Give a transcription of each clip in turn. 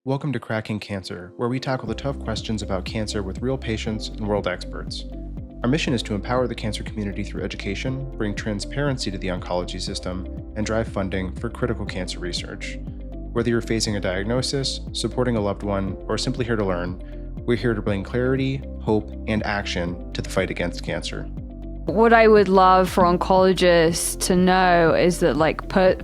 Welcome to Cracking Cancer, where we tackle the tough questions about cancer with real patients and world experts. Our mission is to empower the cancer community through education, bring transparency to the oncology system, and drive funding for critical cancer research. Whether you're facing a diagnosis, supporting a loved one, or simply here to learn, we're here to bring clarity, hope, and action to the fight against cancer. What I would love for oncologists to know is that,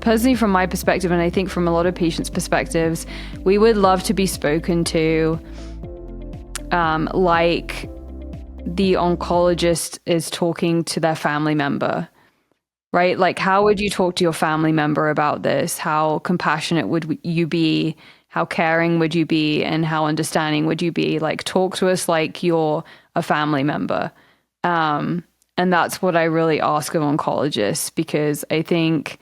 personally from my perspective, and I think from a lot of patients' perspectives, we would love to be spoken to like the oncologist is talking to their family member, right? Like, how would you talk to your family member about this? How compassionate would you be? How caring would you be? And how understanding would you be? Like, talk to us like you're a family member. And that's what I really ask of oncologists, because I think,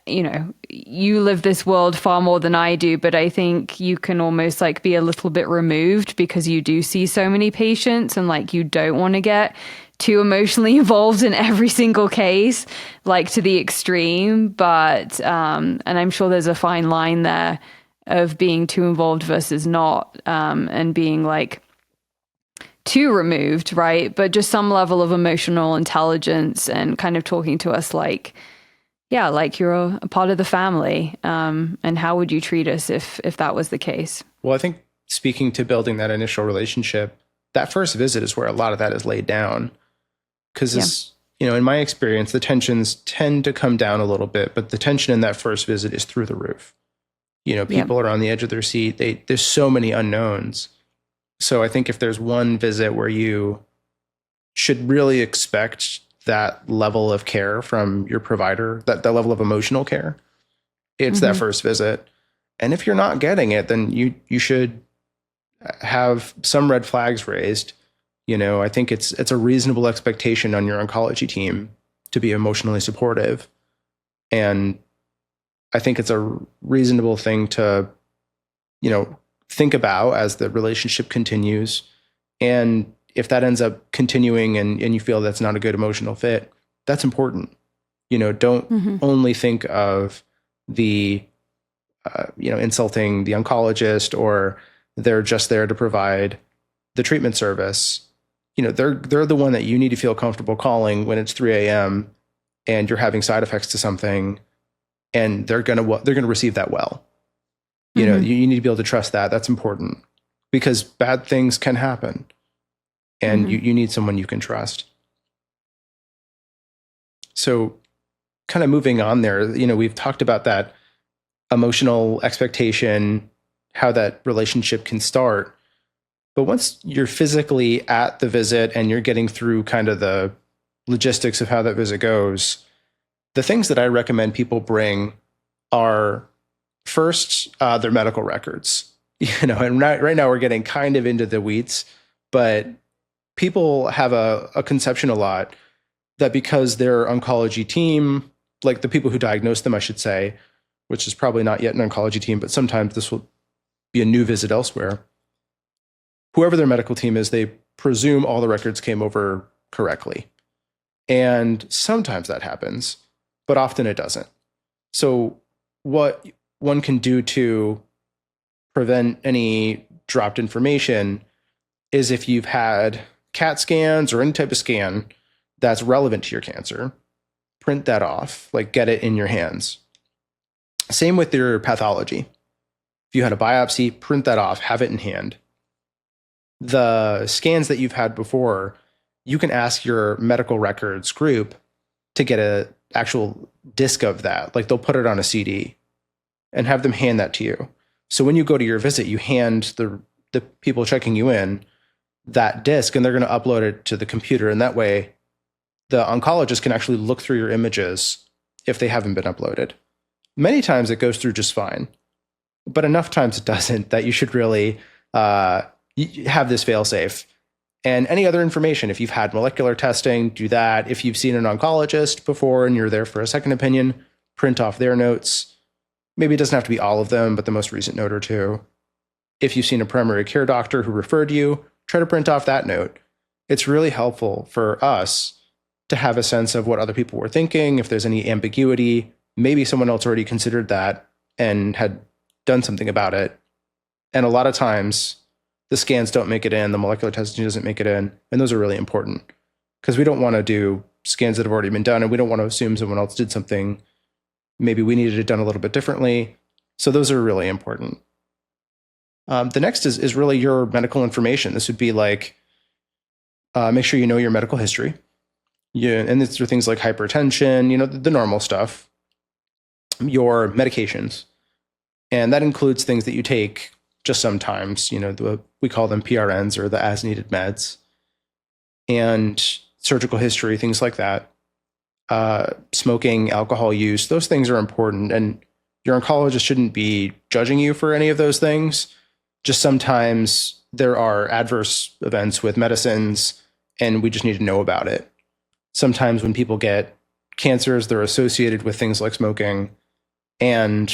you live this world far more than I do, but I think you can almost be a little bit removed because you do see so many patients and you don't want to get too emotionally involved in every single case, to the extreme. But, and I'm sure there's a fine line there of being too involved versus not, and being too removed, right? But just some level of emotional intelligence and kind of talking to us like you're a part of the family. And how would you treat us if that was the case? Well, I think speaking to building that initial relationship, that first visit is where a lot of that is laid down. Because, in my experience, the tensions tend to come down a little bit, but the tension in that first visit is through the roof. People are on the edge of their seat. There's so many unknowns. So I think if there's one visit where you should really expect that level of care from your provider, that level of emotional care, it's that first visit. And if you're not getting it, then you should have some red flags raised. I think it's a reasonable expectation on your oncology team to be emotionally supportive. And I think it's a reasonable thing to, think about as the relationship continues. And if that ends up continuing and you feel that's not a good emotional fit, that's important. Don't only think of the, insulting the oncologist, or they're just there to provide the treatment service. They're the one that you need to feel comfortable calling when it's 3 a.m. and you're having side effects to something, and they're going to receive that well. You need to be able to trust that. That's important, because bad things can happen, and you need someone you can trust. So kind of moving on there, we've talked about that emotional expectation, how that relationship can start. But once you're physically at the visit and you're getting through kind of the logistics of how that visit goes, the things that I recommend people bring are, first, their medical records. And right now we're getting kind of into the weeds, but people have a conception a lot that because their oncology team, like the people who diagnose them, I should say, which is probably not yet an oncology team, but sometimes this will be a new visit elsewhere. Whoever their medical team is, they presume all the records came over correctly. And sometimes that happens, but often it doesn't. So what one can do to prevent any dropped information is, if you've had CAT scans or any type of scan that's relevant to your cancer, print that off, get it in your hands. Same with your pathology. If you had a biopsy, print that off, have it in hand. The scans that you've had before, you can ask your medical records group to get an actual disc of that. They'll put it on a CD and have them hand that to you. So when you go to your visit, you hand the people checking you in that disc, and they're going to upload it to the computer. And that way, the oncologist can actually look through your images if they haven't been uploaded. Many times it goes through just fine, but enough times it doesn't that you should really have this fail-safe. And any other information, if you've had molecular testing, do that. If you've seen an oncologist before and you're there for a second opinion, print off their notes. Maybe it doesn't have to be all of them, but the most recent note or two. If you've seen a primary care doctor who referred you, try to print off that note. It's really helpful for us to have a sense of what other people were thinking. If there's any ambiguity, maybe someone else already considered that and had done something about it. And a lot of times the scans don't make it in, the molecular testing doesn't make it in. And those are really important because we don't want to do scans that have already been done, and we don't want to assume someone else did something. Maybe we needed it done a little bit differently. So those are really important. The next is really your medical information. This would be like, make sure you know your medical history. Yeah, and these are things like hypertension, the normal stuff, your medications. And that includes things that you take just sometimes, we call them PRNs, or the as needed meds, and surgical history, things like that. Smoking, alcohol use, those things are important. And your oncologist shouldn't be judging you for any of those things. Just sometimes there are adverse events with medicines, and we just need to know about it. Sometimes when people get cancers, they're associated with things like smoking, and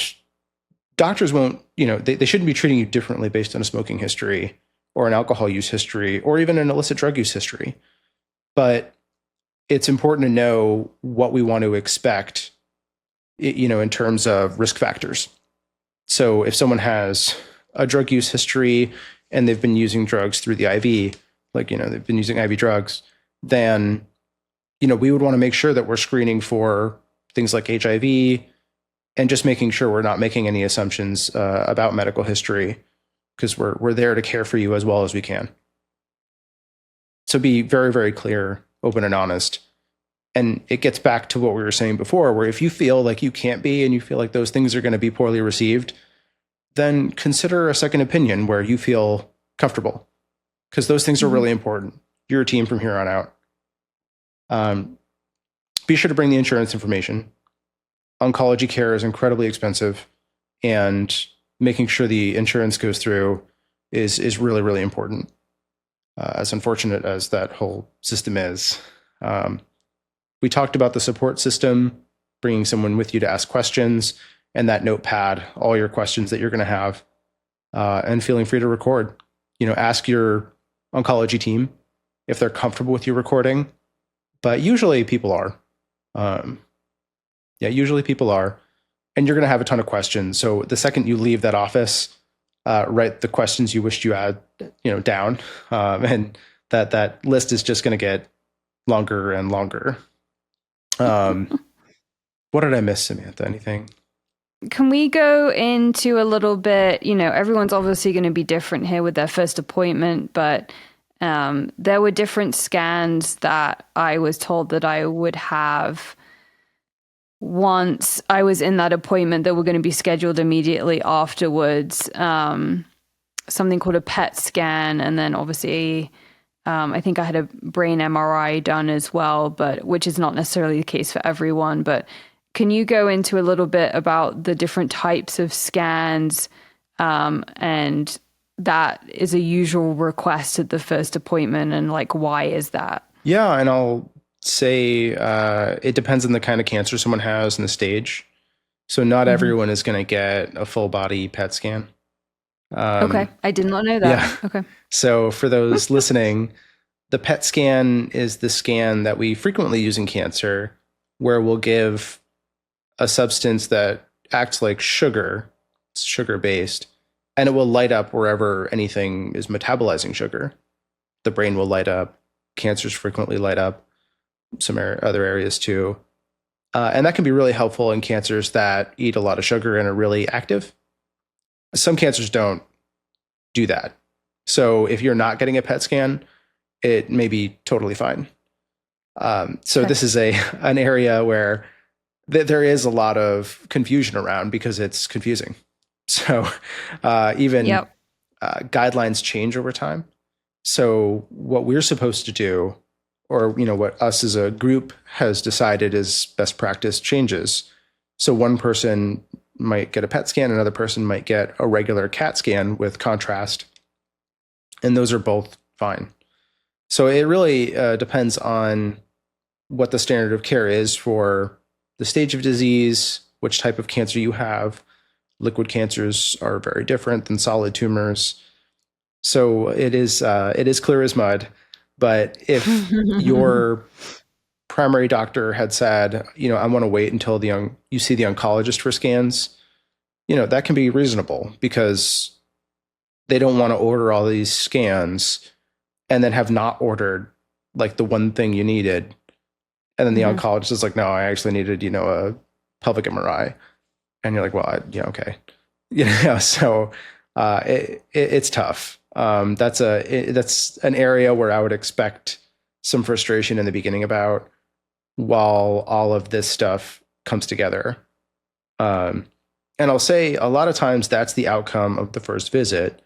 doctors won't, they shouldn't be treating you differently based on a smoking history or an alcohol use history or even an illicit drug use history. But it's important to know what we want to expect, in terms of risk factors. So if someone has a drug use history and they've been using drugs through the IV, like, they've been using IV drugs, then, we would want to make sure that we're screening for things like HIV and just making sure we're not making any assumptions about medical history, because we're there to care for you as well as we can. So be very, very clear, open, and honest. And it gets back to what we were saying before, where if you feel like you can't be and you feel like those things are going to be poorly received, then consider a second opinion where you feel comfortable, because those things are really important. You're a team from here on out. Be sure to bring the insurance information. Oncology care is incredibly expensive, and making sure the insurance goes through is really, really important. As unfortunate as that whole system is. We talked about the support system, bringing someone with you to ask questions, and that notepad, all your questions that you're going to have, and feeling free to record. Ask your oncology team if they're comfortable with you recording, but usually people are. Usually people are, and you're going to have a ton of questions. So the second you leave that office, write the questions you wished you had, down, and that list is just going to get longer and longer. What did I miss, Samantha? Anything? Can we go into a little bit, everyone's obviously going to be different here with their first appointment, but there were different scans that I was told that I would have once I was in that appointment that were going to be scheduled immediately afterwards. Something called a PET scan, and then obviously I think I had a brain MRI done as well, but which is not necessarily the case for everyone. But can you go into a little bit about the different types of scans, and that is a usual request at the first appointment, and like why is that? Yeah, and I'll say it depends on the kind of cancer someone has and the stage. So not everyone is going to get a full body PET scan. Okay, I did not know that. Yeah. Okay. So for those listening, the PET scan is the scan that we frequently use in cancer, where we'll give a substance that acts like sugar, it's sugar-based, and it will light up wherever anything is metabolizing sugar. The brain will light up, cancers frequently light up, some other areas too. And that can be really helpful in cancers that eat a lot of sugar and are really active. Some cancers don't do that. So if you're not getting a PET scan, it may be totally fine. So this is an area where there is a lot of confusion around because it's confusing. So even guidelines change over time. So what we're supposed to do, or what us as a group has decided is best practice, changes. So one person might get a PET scan, another person might get a regular CAT scan with contrast, and those are both fine. So it really depends on what the standard of care is for the stage of disease, which type of cancer you have. Liquid cancers are very different than solid tumors. So it is clear as mud. But if your primary doctor had said, I want to wait until you see the oncologist for scans, that can be reasonable, because they don't want to order all these scans and then have not ordered like the one thing you needed. And then the oncologist is like, no, I actually needed, a pelvic MRI. And you're like, well, okay. So it's tough. That's an area where I would expect some frustration in the beginning about while all of this stuff comes together. And I'll say a lot of times that's the outcome of the first visit,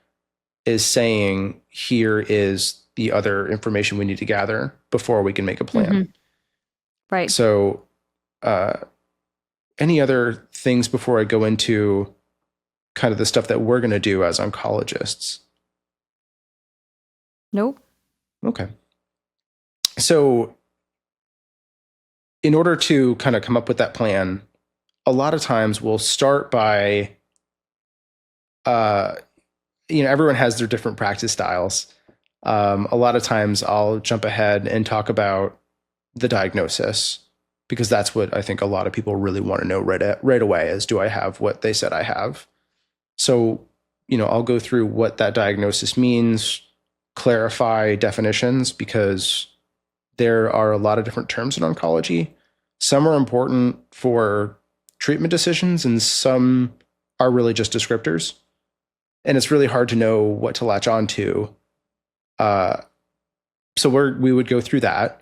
is saying, here is the other information we need to gather before we can make a plan. Right. So any other things before I go into kind of the stuff that we're going to do as oncologists? Nope. Okay. So in order to kind of come up with that plan, a lot of times we'll start by, everyone has their different practice styles. A lot of times I'll jump ahead and talk about the diagnosis, because that's what I think a lot of people really want to know right away is, do I have what they said I have? So, I'll go through what that diagnosis means, clarify definitions, because there are a lot of different terms in oncology. Some are important for treatment decisions and some are really just descriptors. And it's really hard to know what to latch on to. So we would go through that.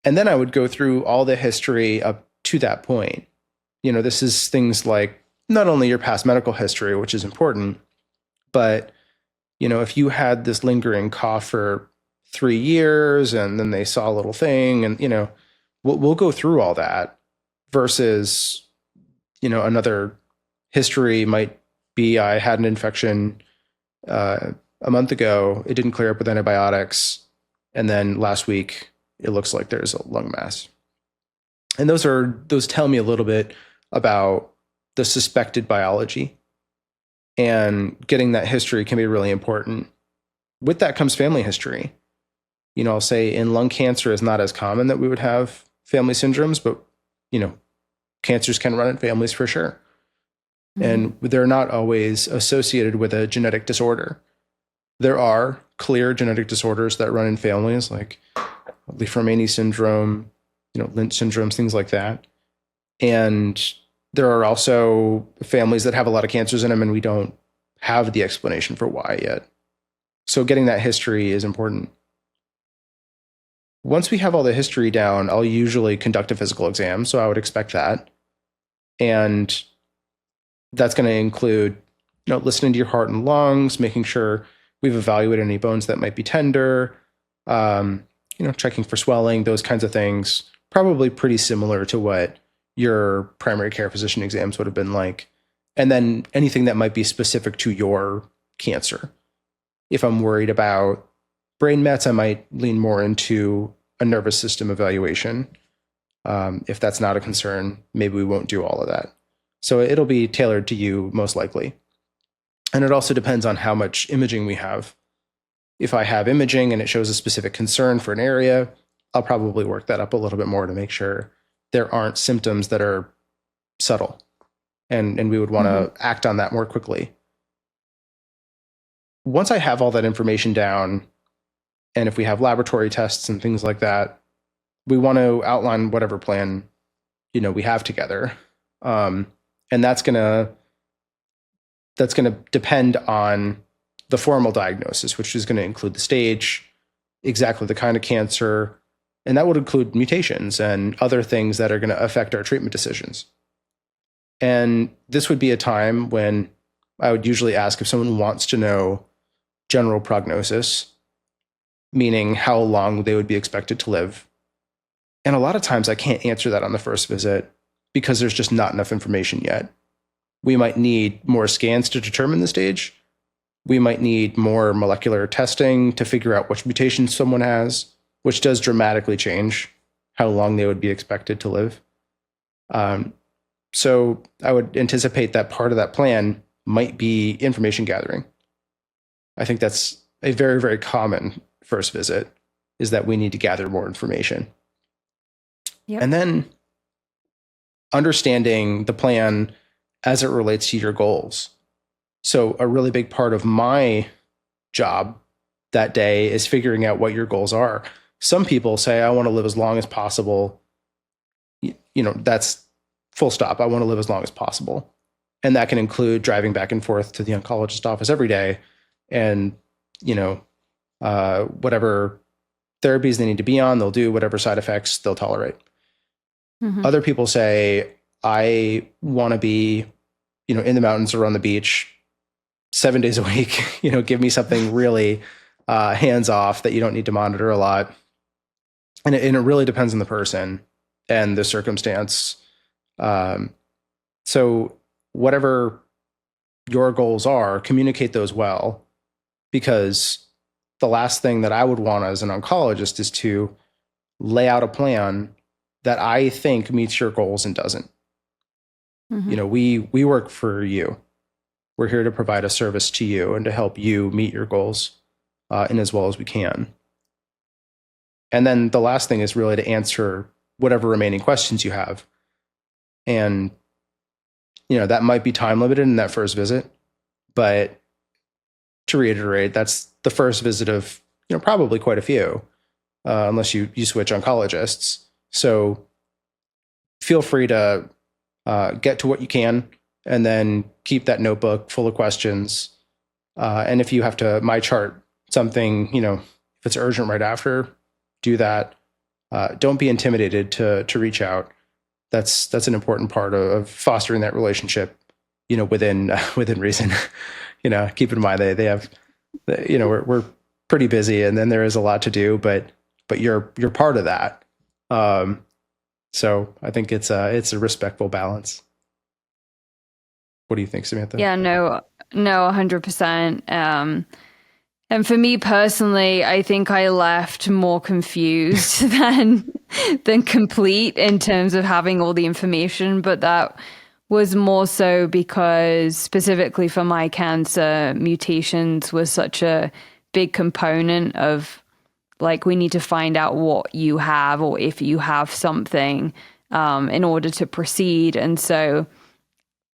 And then I would go through all the history up to that point. This is things like not only your past medical history, which is important, but, if you had this lingering cough for 3 years and then they saw a little thing and, we'll go through all that versus, another history might be, I had an infection a month ago. It didn't clear up with antibiotics. And then last week, it looks like there's a lung mass. And those tell me a little bit about the suspected biology. And getting that history can be really important. With that comes family history. I'll say in lung cancer is not as common that we would have family syndromes, but, cancers can run in families for sure. And they're not always associated with a genetic disorder. There are clear genetic disorders that run in families, like Li-Fraumeni syndrome, Lynch syndromes, things like that. And there are also families that have a lot of cancers in them, and we don't have the explanation for why yet. So getting that history is important. Once we have all the history down, I'll usually conduct a physical exam, so I would expect that. And that's going to include, listening to your heart and lungs, making sure we've evaluated any bones that might be tender, checking for swelling, those kinds of things. Probably pretty similar to what your primary care physician exams would have been like. And then anything that might be specific to your cancer. If I'm worried about brain mets, I might lean more into a nervous system evaluation. If that's not a concern, maybe we won't do all of that. So it'll be tailored to you most likely. And it also depends on how much imaging we have. If I have imaging and it shows a specific concern for an area, I'll probably work that up a little bit more to make sure there aren't symptoms that are subtle. And we would want to act on that more quickly. Once I have all that information down, and if we have laboratory tests and things like that, we want to outline whatever plan, we have together. And that's gonna depend on the formal diagnosis, which is going to include the stage, exactly the kind of cancer, and that would include mutations and other things that are going to affect our treatment decisions. And this would be a time when I would usually ask if someone wants to know general prognosis, meaning how long they would be expected to live. And a lot of times I can't answer that on the first visit because there's just not enough information yet. We might need more scans to determine the stage. We might need more molecular testing to figure out which mutation someone has, which does dramatically change how long they would be expected to live. So I would anticipate that part of that plan might be information gathering. I think that's a very, very common first visit, is that we need to gather more information. Yep. And then understanding the plan as it relates to your goals. So a really big part of my job that day is figuring out what your goals are. Some people say, I want to live as long as possible. That's full stop. I want to live as long as possible. And that can include driving back and forth to the oncologist office every day and, whatever therapies they need to be on, they'll do, whatever side effects they'll tolerate. Mm-hmm. Other people say, I want to be, in the mountains or on the beach 7 days a week, give me something really hands off that you don't need to monitor a lot. And it really depends on the person and the circumstance. So whatever your goals are, communicate those well, because the last thing that I would want as an oncologist is to lay out a plan that I think meets your goals and doesn't. Mm-hmm. We work for you. We're here to provide a service to you and to help you meet your goals in as well as we can. And then the last thing is really to answer whatever remaining questions you have. And, that might be time limited in that first visit. But to reiterate, that's the first visit of, probably quite a few, unless you switch oncologists. So feel free to get to what you can and then keep that notebook full of questions. And if you have to my chart something, if it's urgent right after, do that. Don't be intimidated to reach out. That's an important part of fostering that relationship, within reason. Keep in mind they have, we're pretty busy, and then there is a lot to do, but you're part of that. So I think it's a respectful balance. What do you think, Samantha? Yeah, no, 100%. And for me personally, I think I left more confused than complete in terms of having all the information, but that was more so because specifically for my cancer, mutations was such a big component of, like, we need to find out what you have or if you have something in order to proceed. And so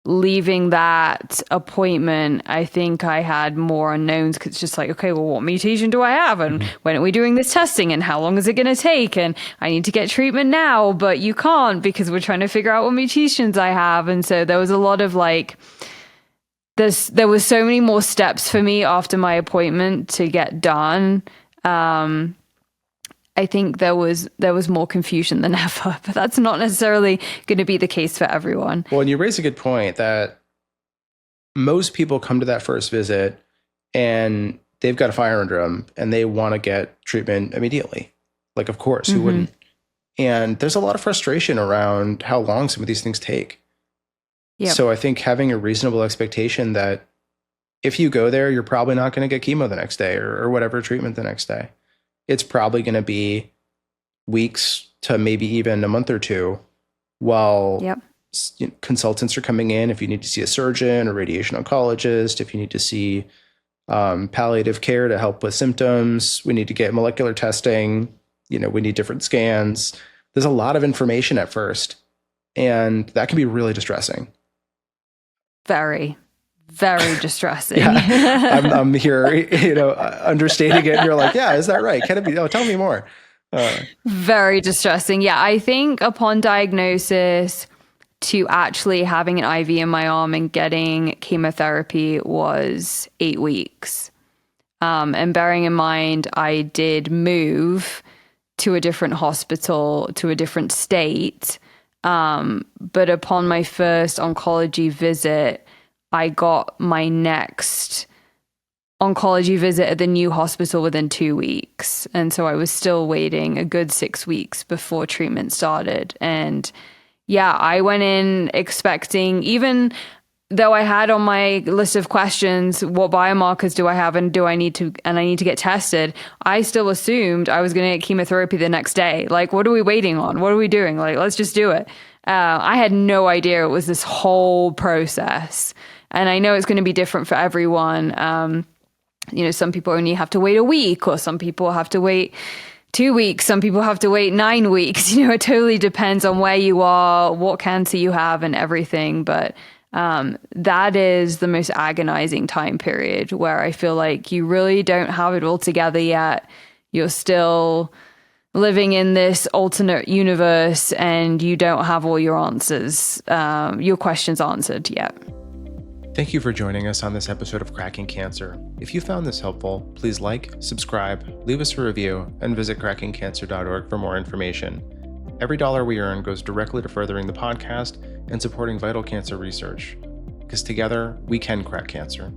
leaving that appointment, I think I had more unknowns, because it's just like, okay, well, what mutation do I have? And when are we doing this testing? And how long is it going to take? And I need to get treatment now, but you can't because we're trying to figure out what mutations I have. And so there was a lot of there was so many more steps for me after my appointment to get done. I think there was more confusion than ever, but that's not necessarily going to be the case for everyone. Well, and you raise a good point that most people come to that first visit and they've got a fire under them and they want to get treatment immediately. Like, of course, who wouldn't? And there's a lot of frustration around how long some of these things take. Yep. So I think having a reasonable expectation that if you go there, you're probably not going to get chemo the next day or whatever treatment the next day. It's probably going to be weeks to maybe even a month or two while consultants are coming in. If you need to see a surgeon or radiation oncologist, if you need to see palliative care to help with symptoms, we need to get molecular testing, we need different scans. There's a lot of information at first, and that can be really distressing. Very. Very distressing. I'm here, understating it. And you're like, yeah, is that right? Can it be? Oh, tell me more. Very distressing. Yeah, I think upon diagnosis to actually having an IV in my arm and getting chemotherapy was 8 weeks. And bearing in mind, I did move to a different hospital, to a different state. But upon my first oncology visit, I got my next oncology visit at the new hospital within 2 weeks. And so I was still waiting a good 6 weeks before treatment started. And yeah, I went in expecting, even though I had on my list of questions, what biomarkers do I have and I need to get tested, I still assumed I was going to get chemotherapy the next day. Like, what are we waiting on? What are we doing? Like, let's just do it. I had no idea it was this whole process. And I know it's going to be different for everyone. Some people only have to wait a week, or some people have to wait 2 weeks. Some people have to wait 9 weeks. It totally depends on where you are, what cancer you have, and everything. But That is the most agonizing time period where I feel like you really don't have it all together yet. You're still living in this alternate universe and you don't have all your answers, your questions answered yet. Thank you for joining us on this episode of Cracking Cancer. If you found this helpful, please like, subscribe, leave us a review, and visit crackingcancer.org for more information. Every dollar we earn goes directly to furthering the podcast and supporting vital cancer research. Because together, we can crack cancer.